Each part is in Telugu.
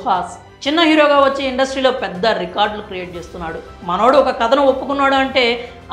సుహాస్ చిన్న హీరోగా వచ్చి ఇండస్ట్రీలో పెద్ద రికార్డులు క్రియేట్ చేస్తున్నాడు. మనోడు ఒక కథను ఒప్పుకున్నాడు అంటే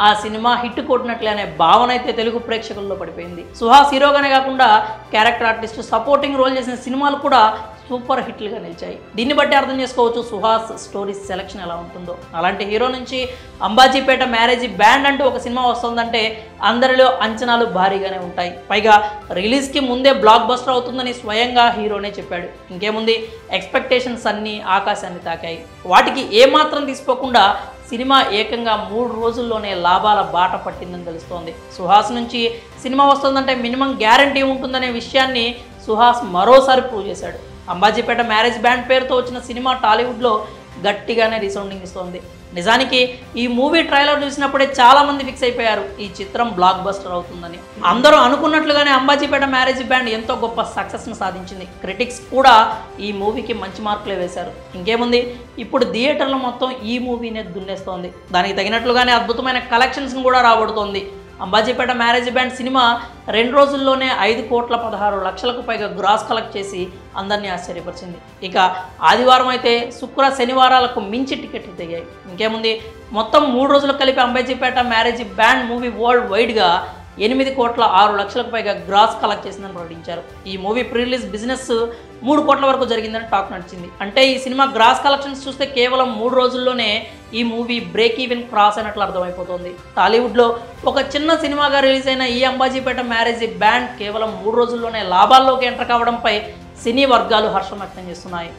ఆ సినిమా హిట్ కొట్టినట్లే అనే భావన అయితే తెలుగు ప్రేక్షకుల్లో పడిపోయింది. సుహాస్ హీరోగానే కాకుండా క్యారెక్టర్ ఆర్టిస్ట్ సపోర్టింగ్ రోల్ చేసిన సినిమాలు కూడా సూపర్ హిట్లుగా నిలిచాయి. దీన్ని బట్టి అర్థం చేసుకోవచ్చు సుహాస్ స్టోరీ సెలెక్షన్ ఎలా ఉంటుందో. అలాంటి హీరో నుంచి అంబాజీపేట మ్యారేజ్ బ్యాండ్ అంటూ ఒక సినిమా వస్తుందంటే అందరిలో అంచనాలు భారీగానే ఉంటాయి. పైగా రిలీజ్కి ముందే బ్లాక్ బస్టర్ అవుతుందని స్వయంగా హీరోనే చెప్పాడు. ఇంకేముంది, ఎక్స్పెక్టేషన్స్ అన్నీ ఆకాశాన్ని తాకాయి. వాటికి ఏమాత్రం తీసుకోకుండా సినిమా ఏకంగా 3 రోజుల్లోనే లాభాల బాట పట్టిందని తెలుస్తోంది. సుహాస్ నుంచి సినిమా వస్తుందంటే మినిమం గ్యారంటీ ఉంటుందనే విషయాన్ని సుహాస్ మరోసారి ప్రూవ్ చేశాడు. అంబాజీపేట మ్యారేజ్ బ్యాండ్ పేరుతో వచ్చిన సినిమా టాలీవుడ్లో గట్టిగానే రీసౌండింగ్ ఇస్తోంది. నిజానికి ఈ మూవీ ట్రైలర్ చూసినప్పుడే చాలామంది ఫిక్స్ అయిపోయారు ఈ చిత్రం బ్లాక్ బస్టర్ అవుతుందని. అందరూ అనుకున్నట్లుగానే అంబాజీపేట మ్యారేజ్ బ్యాండ్ ఎంతో గొప్ప సక్సెస్ను సాధించింది. క్రిటిక్స్ కూడా ఈ మూవీకి మంచి మార్కులే వేశారు. ఇంకేముంది, ఇప్పుడు థియేటర్లో మొత్తం ఈ మూవీనే దున్నేస్తోంది. దానికి తగినట్లుగానే అద్భుతమైన కలెక్షన్స్ను కూడా రాబడుతోంది. అంబాజీపేట మ్యారేజ్ బ్యాండ్ సినిమా 2 రోజుల్లోనే 5,16,00,000కు పైగా గ్రాస్ కలెక్ట్ చేసి అందరినీ ఆశ్చర్యపరిచింది. ఇక ఆదివారం అయితే శుక్ర శనివారాలకు మించి టికెట్లు తెగాయి. ఇంకేముంది, మొత్తం 3 రోజులు కలిపి Ambajipeta marriage band movie world వైడ్గా 8,06,00,000కు పైగా గ్రాస్ కలెక్ట్ చేసిందని ప్రకటించారు. ఈ మూవీ ప్రీ రిలీజ్ బిజినెస్ 3 కోట్ల వరకు జరిగిందని టాక్ నడిచింది. అంటే ఈ సినిమా గ్రాస్ కలెక్షన్స్ చూస్తే కేవలం 3 రోజుల్లోనే ఈ మూవీ బ్రేక్ ఈవెన్ క్రాస్ అయినట్లు అర్థమైపోతుంది. టాలీవుడ్లో ఒక చిన్న సినిమాగా రిలీజ్ అయిన ఈ అంబాజీపేట మ్యారేజ్ బ్యాండ్ కేవలం 3 రోజుల్లోనే లాభాల్లోకి ఎంటర్ కావడంపై సినీ వర్గాలు హర్షం వ్యక్తం చేస్తున్నాయి.